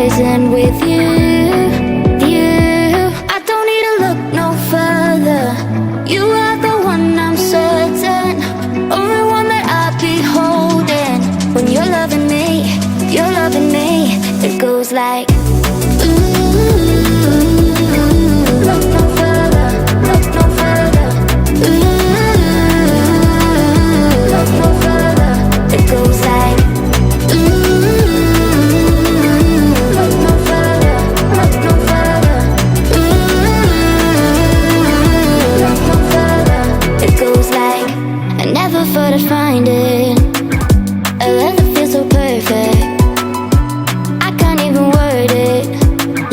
horizon with you. I don't need to look no further. You are the one, I'm certain. Only one that I'll be holding. When you're loving me, it goes like look no further, look no further. Look no further. It goes like look no further, look no further. Look no further. It goes like I never thought I'd find it. A love that feels so perfect. I can't even word it.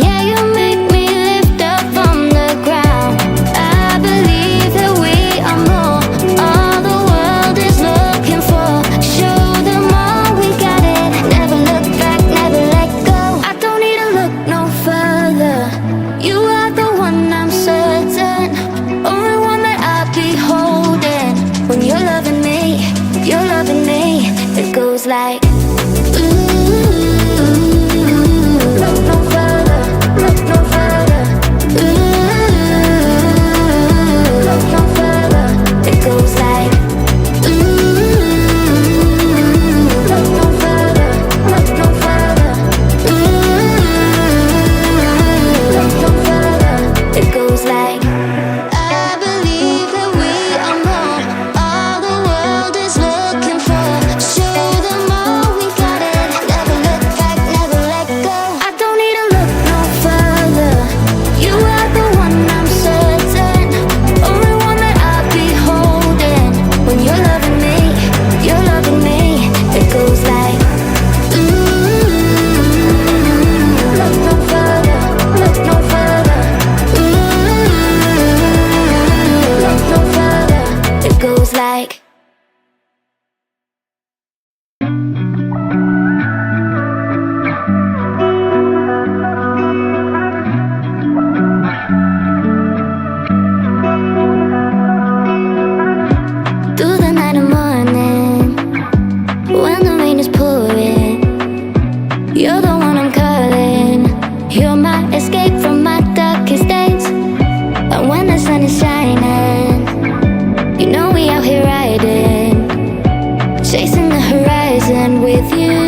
Yeah, you make me lift up from the ground. I believe that we are more. All the world is looking for. Show them all we got it. Never look back, never let go. I don't need to look no further. You are the one, I'm certain. Only one that I'll be holding. When you're loving me, it goes like look no further, look no further. Look no further. It goes like look no further, look no further. Look no further. It goes like I believe that we are more. All the world is looking for. Show them all we got it. Never look back, never let go. I don't need to look no further. You are the one, I'm certain. Only one that I'll be holding. When you're loving me, it goes like look no further, look no further. Look no further. It goes like through the night and morning, when the rain is pouring, you're the one I'm calling. You're my escape from my darkest days. And when the sun is shining, you know we out here riding, chasing the horizon with you.